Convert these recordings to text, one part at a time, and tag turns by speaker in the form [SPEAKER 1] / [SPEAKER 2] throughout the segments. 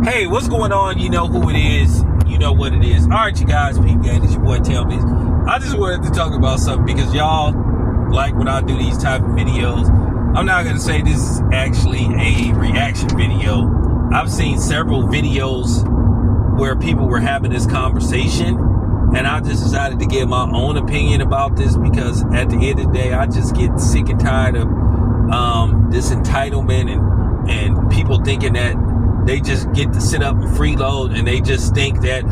[SPEAKER 1] Hey, what's going on? You know who it is. You know what it is. All right, you guys, Pete Gang, it's your boy Tailbeast. I just wanted to talk about something because y'all like when I do these type of videos. I'm not going to say this is actually a reaction video. I've seen several videos where people were having this conversation, and I just decided to give my own opinion about this because at the end of the day, I just get sick and tired of this entitlement and people thinking that they just get to sit up and freeload, and they just think that,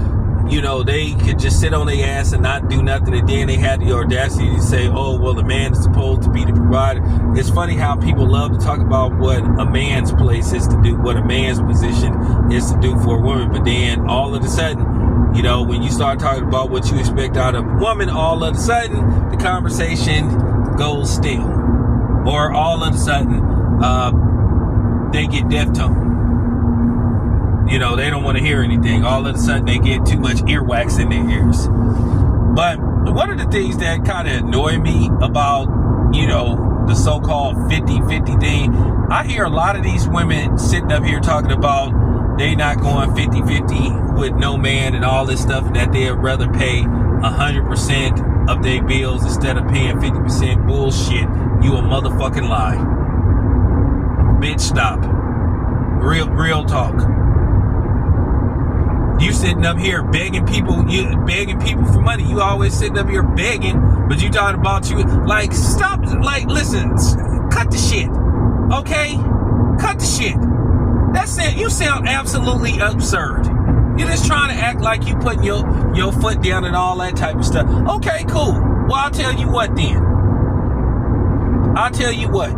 [SPEAKER 1] you know, they could just sit on their ass and not do nothing, and then they had the audacity to say, oh, well, the man is supposed to be the provider. It's funny how people love to talk about what a man's place is to do, what a man's position is to do for a woman, but then all of a sudden, you know, when you start talking about what you expect out of a woman, all of a sudden, the conversation goes still. Or all of a sudden, they get deaf tongue. You know, they don't want to hear anything. All of a sudden, they get too much earwax in their ears. But one of the things that kind of annoy me about, you know, the so-called 50-50 thing, I hear a lot of these women sitting up here talking about they not going 50-50 with no man and all this stuff, and that they'd rather pay 100% of their bills instead of paying 50%. Bullshit. You a motherfucking lie. Bitch, stop. Real talk. You sitting up here begging people for money. You always sitting up here begging, but you talking about you, like, stop, like, listen, cut the shit, okay? Cut the shit. That's it. You sound absolutely absurd. You're just trying to act like you putting your foot down and all that type of stuff. Okay, cool. Well, I'll tell you what then. I'll tell you what.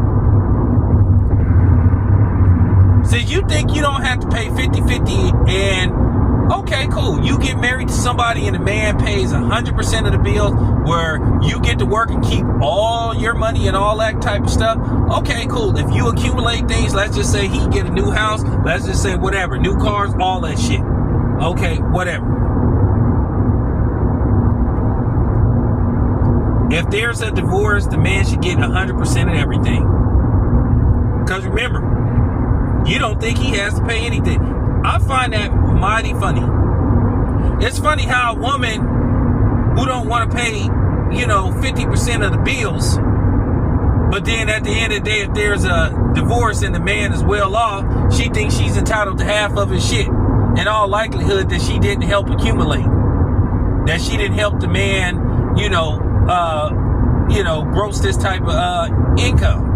[SPEAKER 1] Since you think you don't have to pay 50-50 and okay, cool. You get married to somebody and the man pays 100% of the bills where you get to work and keep all your money and all that type of stuff. Okay, cool. If you accumulate things, let's just say he get a new house. Let's just say whatever. New cars, all that shit. Okay, whatever. If there's a divorce, the man should get 100% of everything. Because remember, you don't think he has to pay anything. I find that mighty funny. It's funny how a woman who don't want to pay, you know, 50% of the bills, but then at the end of the day, if there's a divorce and the man is well off, she thinks she's entitled to half of his shit. In all likelihood that she didn't help accumulate. That she didn't help the man, gross this type of income.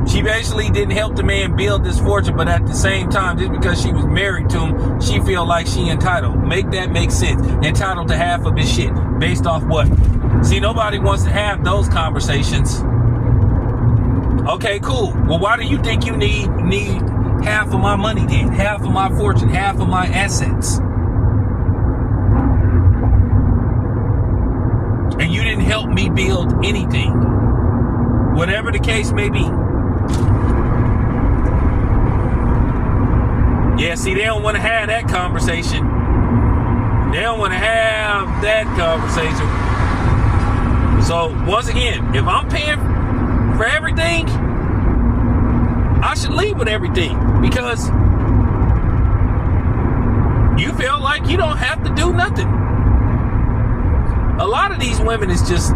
[SPEAKER 1] She basically didn't help the man build this fortune, but at the same time, just because she was married to him, she feel like she entitled. Make that make sense. Entitled to half of his shit. Based off what? See, nobody wants to have those conversations. Okay, cool. Well, why do you think you need half of my money then? Half of my fortune, half of my assets? And you didn't help me build anything. Whatever the case may be. Yeah, see, they don't want to have that conversation. They don't want to have that conversation. So, once again, if I'm paying for everything, I should leave with everything. Because you feel like you don't have to do nothing. A lot of these women is just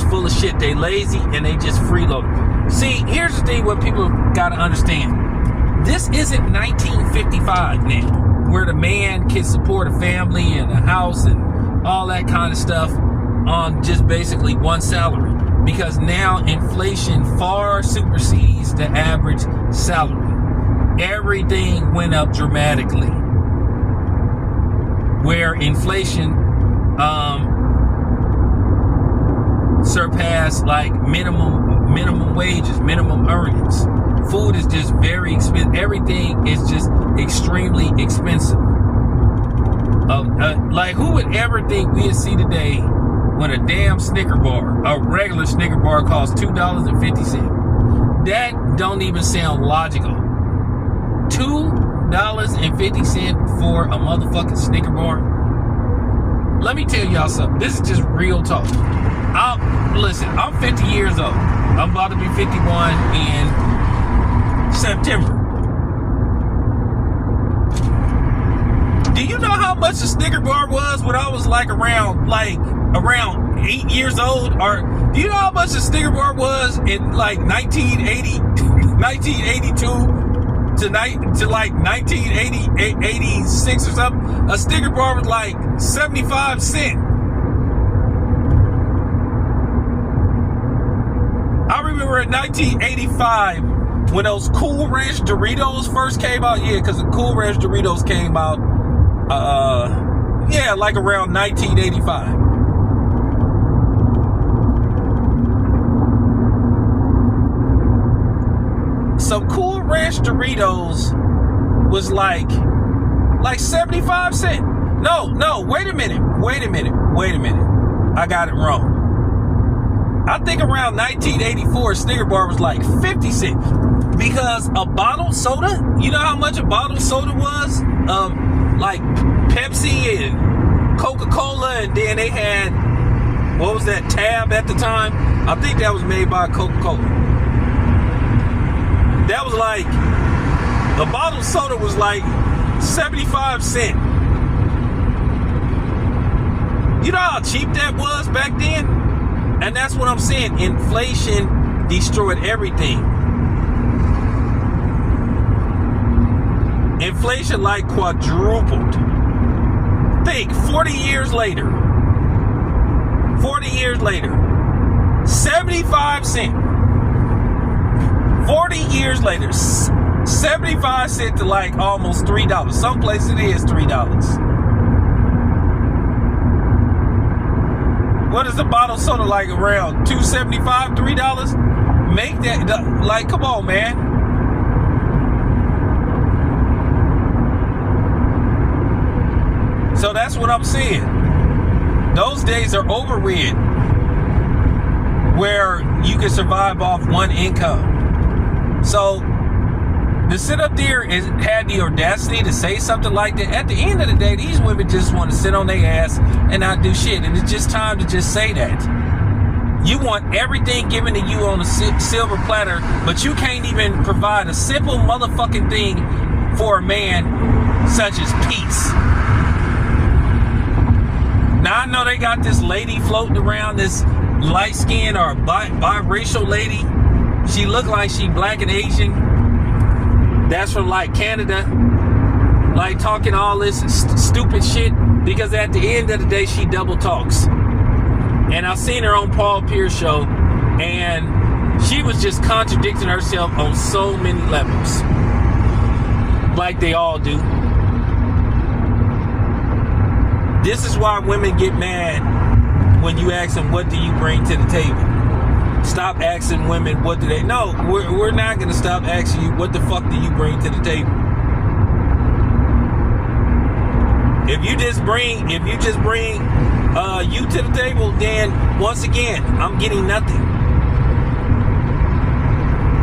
[SPEAKER 1] full of shit. They lazy and they just freeload. See, here's the thing what people gotta understand. This isn't 1955 now, where the man can support a family and a house and all that kind of stuff on just basically one salary. Because now inflation far supersedes the average salary. Everything went up dramatically. Where inflation surpassed like minimum wages, minimum earnings. Food is just very expensive. Everything is just extremely expensive. Like, who would ever think we'd see today when a damn Snicker bar, a regular Snicker bar, costs $2.50? That don't even sound logical. $2.50 for a motherfucking Snicker bar? Let me tell y'all something. This is just real talk. Listen, I'm 50 years old. I'm about to be 51 in September. Do you know how much a Snicker bar was when I was like around 8 years old? Or do you know how much a Snicker bar was in like 1980, 1982 to like 1986 or something? A Snicker bar was like 75 cents. I remember in 1985 when those Cool Ranch Doritos first came out. Yeah, because the Cool Ranch Doritos came out, like around 1985. So Cool Ranch Doritos was like 75 cents. No, wait a minute. I got it wrong. I think around 1984, Snicker bar was like 50 cents. Because a bottled soda, you know how much a bottled soda was? Like Pepsi and Coca-Cola, and then they had, what was that, Tab at the time? I think that was made by Coca-Cola. That was like, the bottled soda was like 75 cents. You know how cheap that was back then? And that's what I'm saying. Inflation destroyed everything. Inflation like quadrupled. Think 40 years later, 75 cents. 40 years later, 75 cents to like almost $3. Some places it is $3. What is a bottle of soda like around $2.75, $3? Make that, like, come on, man. So that's what I'm saying. Those days are over with, where you can survive off one income. So to sit up there and have the audacity to say something like that, at the end of the day, these women just want to sit on their ass and not do shit. And it's just time to just say that. You want everything given to you on a silver platter, but you can't even provide a simple motherfucking thing for a man such as peace. Now, I know they got this lady floating around, this light-skinned or biracial lady. She look like she black and Asian. That's from like Canada, like talking all this stupid shit, because at the end of the day, she double talks. And I've seen her on Paul Pierce show, and she was just contradicting herself on so many levels, like they all do. This is why women get mad when you ask them, what do you bring to the table? Stop asking women what do they. No, we're not gonna stop asking you what the fuck do you bring to the table. If you just bring you to the table, then once again I'm getting nothing.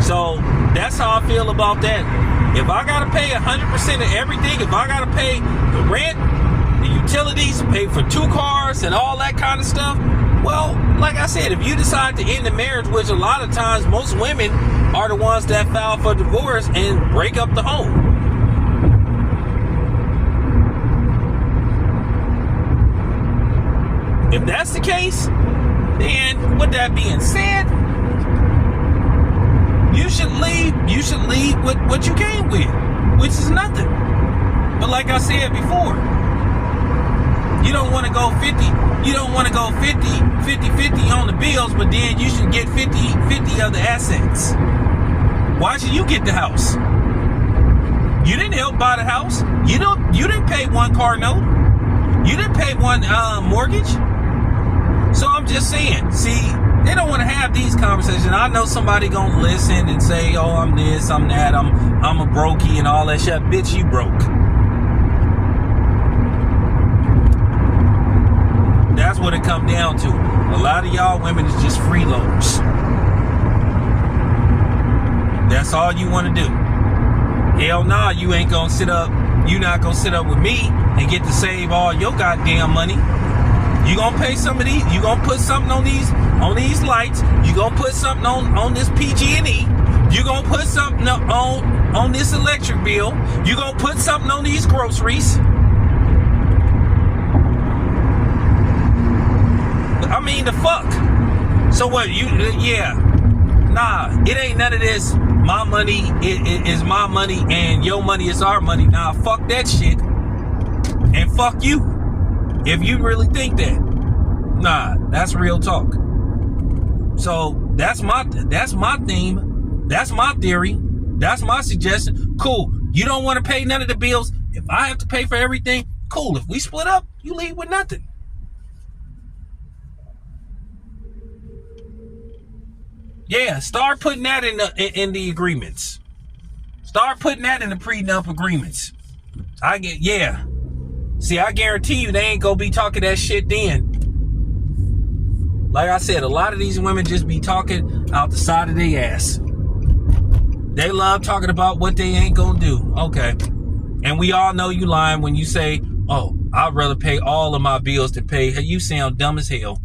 [SPEAKER 1] So that's how I feel about that. If I gotta pay 100% of everything, if I gotta pay the rent, the utilities, pay for 2 cars and all that kind of stuff, well, like I said, if you decide to end the marriage, which a lot of times most women are the ones that file for divorce and break up the home. If that's the case, then with that being said, you should leave with what you came with, which is nothing. But like I said before, you don't want to go 50 on the bills, but then you should get 50 of the assets. Why should you get the house? You didn't help buy the house. You didn't pay one car note. You didn't pay one mortgage. So I'm just saying, see, they don't want to have these conversations. I know somebody gonna listen and say, oh, I'm this, I'm that, I'm a brokey and all that shit. Bitch, you broke. That's what it come down to. A lot of y'all women is just freeloaders. That's all you want to do. Hell nah, you ain't gonna sit up. You not gonna sit up with me and get to save all your goddamn money. You gonna pay some of these. You gonna put something on these lights. You gonna put something on this PG&E. You gonna put something on on this electric bill. You gonna put something on these groceries. I mean, the fuck. So what? Nah, it ain't none of this. My money is my money and your money is our money. Nah, fuck that shit. And fuck you. If you really think that. Nah, that's real talk. So that's my theme. That's my theory. That's my suggestion. Cool. You don't want to pay none of the bills. If I have to pay for everything, cool. If we split up, you leave with nothing. Yeah, start putting that in the agreements. Start putting that in the prenup agreements. See, I guarantee you they ain't gonna be talking that shit then. Like I said, a lot of these women just be talking out the side of their ass. They love talking about what they ain't gonna do. Okay. And we all know you lying when you say, oh, I'd rather pay all of my bills than pay. Hey, you sound dumb as hell.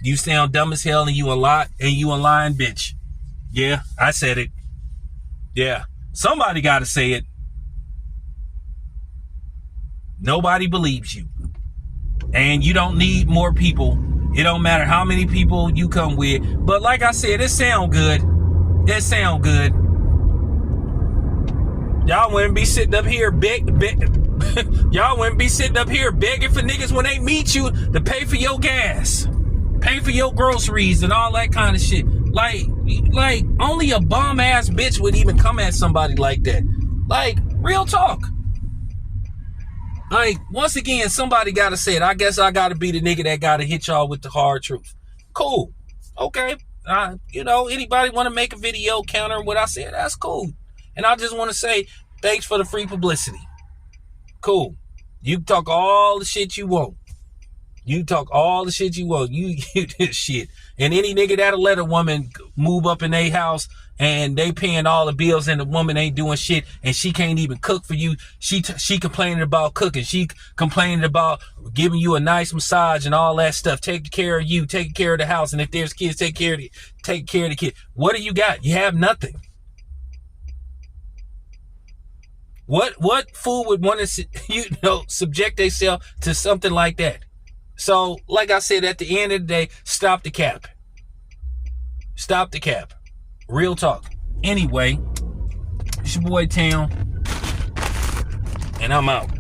[SPEAKER 1] You sound dumb as hell and you a lying bitch. Yeah, I said it. Yeah. Somebody gotta say it. Nobody believes you. And you don't need more people. It don't matter how many people you come with. But like I said, it sound good. It sound good. Y'all wouldn't be sitting up here y'all wouldn't be sitting up here begging for niggas when they meet you to pay for your gas, pay for your groceries and all that kind of shit. Like only a bum ass bitch would even come at somebody like that. Like, real talk. Like, once again, somebody gotta say it. I guess I gotta be the nigga that gotta hit y'all with the hard truth. Cool. Okay. Anybody want to make a video countering what I said? That's cool. And I just want to say thanks for the free publicity. Cool. You can talk all the shit you want. You talk all the shit you want. You shit. And any nigga that'll let a woman move up in their house and they paying all the bills and the woman ain't doing shit and she can't even cook for you. She complaining about cooking. She complaining about giving you a nice massage and all that stuff. Taking care of you, taking care of the house. And if there's kids, take care of the kid. What do you got? You have nothing. What fool would want to, subject themselves to something like that? So, like I said, at the end of the day, stop the cap. Stop the cap. Real talk. Anyway, it's your boy Town, and I'm out.